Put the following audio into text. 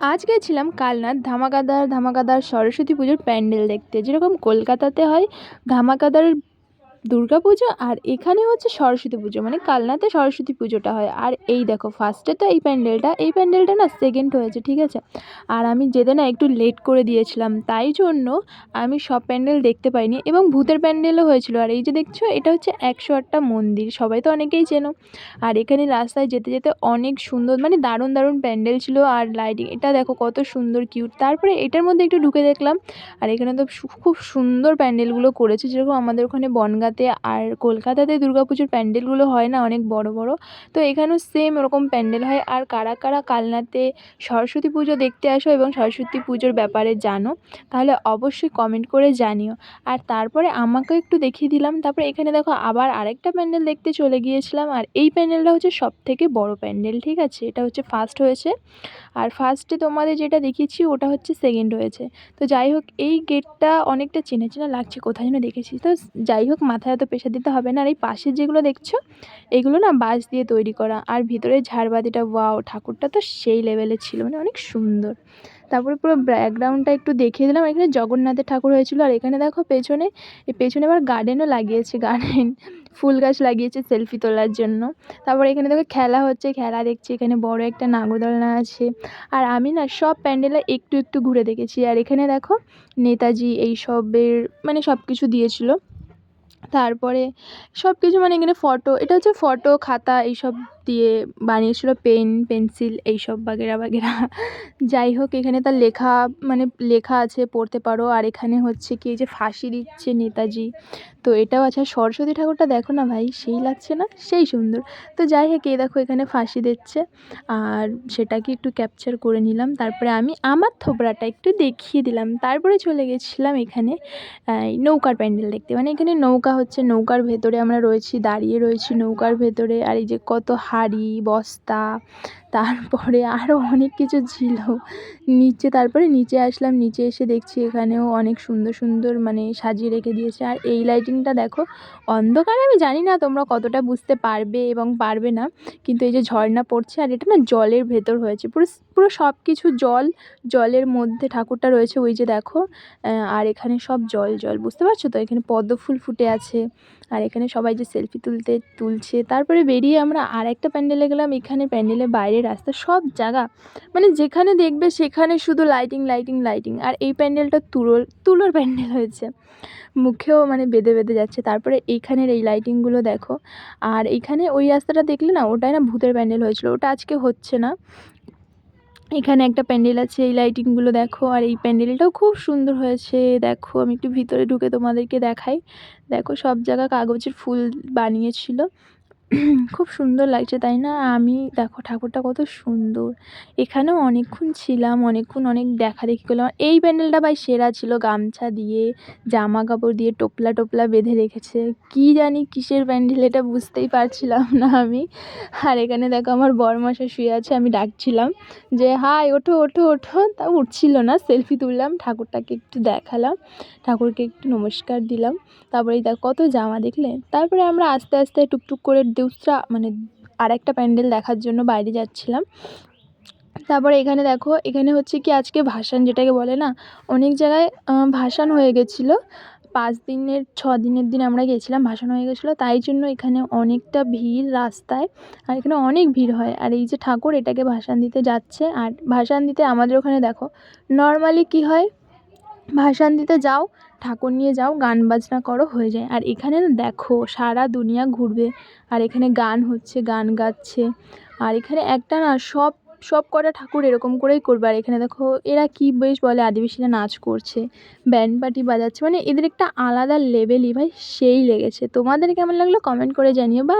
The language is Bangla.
আজ গেছিলাম কালনার ধামাকাদার ধামাকাদার সরস্বতী পুজোর প্যান্ডেল দেখতে। যেরকম কলকাতাতে হয় ধামাকাদার দুর্গাপুজো, আর এখানে হচ্ছে সরস্বতী পুজো, মানে কালনাতে সরস্বতী পুজোটা হয়। আর এই দেখো ফার্স্টে তো এই প্যান্ডেলটা না সেকেন্ড হয়েছে, ঠিক আছে। আর আমি যেতে না একটু লেট করে দিয়েছিলাম, তাই জন্য আমি সব প্যান্ডেল দেখতে পাইনি, এবং ভূতের প্যান্ডেলও হয়েছিল। আর এই যে দেখছো, এটা হচ্ছে 108টা মন্দির, সবাই তো অনেকেই চেনো। আর এখানে রাস্তায় যেতে যেতে অনেক সুন্দর, মানে দারুণ দারুণ প্যান্ডেল ছিল। আর লাইটিং, এটা দেখো কত সুন্দর কিউট। তারপরে এটার মধ্যে একটু ঢুকে দেখলাম, আর এখানে তো খুব সুন্দর প্যান্ডেলগুলো করেছে, যেরকম আমাদের ওখানে বনগাঁতে আর কলকাতাতে দুর্গাপুজোর প্যান্ডেলগুলো হয় না অনেক বড় বড়, তো এখানেও সেম ওরকম প্যান্ডেল হয়। আর কারা কারা কালনাতে সরস্বতী পুজো দেখতে আসো এবং সরস্বতী পুজোর ব্যাপারে জানো, তাহলে অবশ্যই কমেন্ট করে জানিও। আর তারপরে আমাকেও একটু দেখিয়ে দিলাম। তারপরে এখানে দেখো আবার আরেকটা প্যান্ডেল দেখতে চলে গিয়েছিলাম, আর এই প্যান্ডেলটা হচ্ছে সবথেকে বড় প্যান্ডেল, ঠিক আছে। এটা হচ্ছে ফার্স্ট হয়েছে, আর ফার্স্টে তোমাদের যেটা দেখিয়েছি ওটা হচ্ছে সেকেন্ড হয়েছে। তো যাই হোক, এই গেটটা অনেকটা চেনা চেনা লাগছে, কোথায় যেন দেখেছি। তো যাই হোক, মাথায় এত প্রেশার দিতে হবে না। আর এই পাশের যেগুলো দেখছো, এগুলো না বাঁশ দিয়ে তৈরি করা। আর ভিতরে ঝাড়বাতিটা, ওয়াও, ঠাকুরটা তো সেই লেভেলের ছিল, মানে অনেক সুন্দর। তারপরে পুরো ব্যাকগ্রাউন্ডটা একটু দেখিয়ে দিলাম। এখানে জগন্নাথের ঠাকুর হয়েছিল। আর এখানে দেখো পেছনে, এই পেছনে আবার গার্ডেনও লাগিয়েছে, গার্ডেন ফুল গাছ লাগিয়েছে সেলফি তোলার জন্য। তারপরে এখানে দেখো খেলা হচ্ছে, খেলা দেখছি। এখানে বড় একটা নাগরদোলনা আছে। আর আমি না সব প্যান্ডেলে একটু একটু ঘুরে দেখেছি। আর এখানে দেখো নেতাজি এইসবের মানে সব কিছু দিয়েছিল। তারপরে সব কিছু, মানে এখানে ফটো, এটা হচ্ছে ফটো খাতা এইসব দিয়ে বানিয়েছিল, পেন পেন্সিল এইসব বাগেরা বাগেরা। যাই হোক, এখানে তার লেখা, মানে লেখা আছে, পড়তে পারো। আর এখানে হচ্ছে কি, এই যে ফাঁসি দিচ্ছে নেতাজি, তো এটাও আছে। আর সরস্বতী ঠাকুরটা দেখো না ভাই, সেই লাগছে না, সেই সুন্দর। তো যাই হোক, এই দেখো এখানে ফাঁসি দিচ্ছে, আর সেটাকে একটু ক্যাপচার করে নিলাম। তারপরে আমি আমার থোবড়াটা একটু দেখিয়ে দিলাম। তারপরে চলে গেছিলাম এখানে এই নৌকার প্যান্ডেল দেখতে। মানে এখানে নৌকা হচ্ছে, নৌকার ভেতরে আমরা রয়েছি, দাঁড়িয়ে রয়েছি নৌকার ভেতরে। আর এই যে কত হাঁড়ি বস্তা, তারপরে আরও অনেক কিছু ছিল নিচে। তারপরে নিচে আসলাম, নিচে এসে দেখছি এখানেও অনেক সুন্দর সুন্দর মানে সাজিয়ে রেখে দিয়েছে। আর এই লাইটিংটা দেখো, অন্ধকারে আমি জানি না তোমরা কতটা বুঝতে পারবে এবং পারবে না, কিন্তু এই যে ঝর্ণা পড়ছে, আর এটা না জলের ভেতর হয়েছে, পুরো পুরো সব কিছু জল, জলের মধ্যে ঠাকুরটা রয়েছে, ওই যে দেখো। আর এখানে সব জল জল, বুঝতে পারছো তো, এখানে পদ্ম ফুল ফুটে আছে। আর এখানে সবাই যে সেলফি তুলছে। তারপরে বেরিয়ে আমরা আর একটা প্যান্ডেলে গেলাম। এখানে প্যান্ডেলের বাইরে রাস্তা, সব জায়গা, মানে যেখানে দেখবে সেখানে শুধু লাইটিং লাইটিং লাইটিং। আর এই প্যান্ডেলটা তুলোর প্যান্ডেল হয়েছে, মুখেও মানে বেঁধে বেঁধে যাচ্ছে। তারপরে এইখানের এই লাইটিংগুলো দেখো। আর এইখানে ওই রাস্তাটা দেখলে না, ওটাই না ভূতের প্যান্ডেল হয়েছিল, ওটা আজকে হচ্ছে না। এখানে একটা প্যান্ডেল আছে, এই লাইটিংগুলো দেখো। আর এই প্যান্ডেলটাও খুব সুন্দর হয়েছে, দেখো আমি একটু ভিতরে ঢুকে তোমাদেরকে দেখাই। দেখো সব জায়গা কাগজের ফুল বানিয়েছিল, খুব সুন্দর লাগছে, তাই না? আমি দেখো ঠাকুরটা কত সুন্দর। এখানেও অনেকক্ষণ ছিলাম, অনেকক্ষণ অনেক দেখাদেখি করলাম। এই প্যান্ডেলটা ভাই সেরা ছিল, গামছা দিয়ে, জামা কাপড় দিয়ে টোপলা টোপলা বেঁধে রেখেছে। কি জানি কিসের প্যান্ডেল, এটা বুঝতেই পারছিলাম না আমি। আর এখানে দেখো আমার বরমশাই শুয়ে আছে, আমি ডাকছিলাম যে হাই ওঠো ওঠো ওঠো, তা উঠছিল না। সেলফি তুললাম, ঠাকুরটাকে একটু দেখালাম, ঠাকুরকে একটু নমস্কার দিলাম। তারপরে এই দেখো কত জামা, দেখলে? তারপরে আমরা আস্তে আস্তে টুকটুক করে দুসরা মানে আরেকটা প্যান্ডেল দেখার জন্য বাইরে যাচ্ছিলাম। তারপরে এখানে দেখো, এখানে হচ্ছে কি আজকে ভাসান যেটাকে বলে না, অনেক জায়গায় ভাসান হয়ে গেছিলো। 5 দিনের 6 দিনের দিন আমরা গেছিলাম, ভাসান হয়ে গেছিলো, তাই জন্য এখানে অনেকটা ভিড় রাস্তায়। আর এখানে অনেক ভিড় হয়। আর এই যে ঠাকুর, এটাকে ভাসান দিতে যাচ্ছে। আর ভাসান দিতে আমাদের ওখানে দেখো নর্মালি কি হয়, ভাসান দিতে যাও, ঠাকুর নিয়ে যাও, গান বাজনা করো, হয়ে যায়। আর এখানে না দেখো সারা দুনিয়া ঘুরবে, আর এখানে গান হচ্ছে, গান গাচ্ছে। আর এখানে একটা না সব কটা ঠাকুর এরকম করেই করবে। আর এখানে দেখো এরা কি বেশ বলে, আদিবাসীরা নাচ করছে, ব্যান্ড পার্টি বাজাচ্ছে, মানে এদের একটা আলাদা লেভেলই ভাই, সেই লেগেছে। তোমাদের কেমন লাগলো কমেন্ট করে জানিও। বা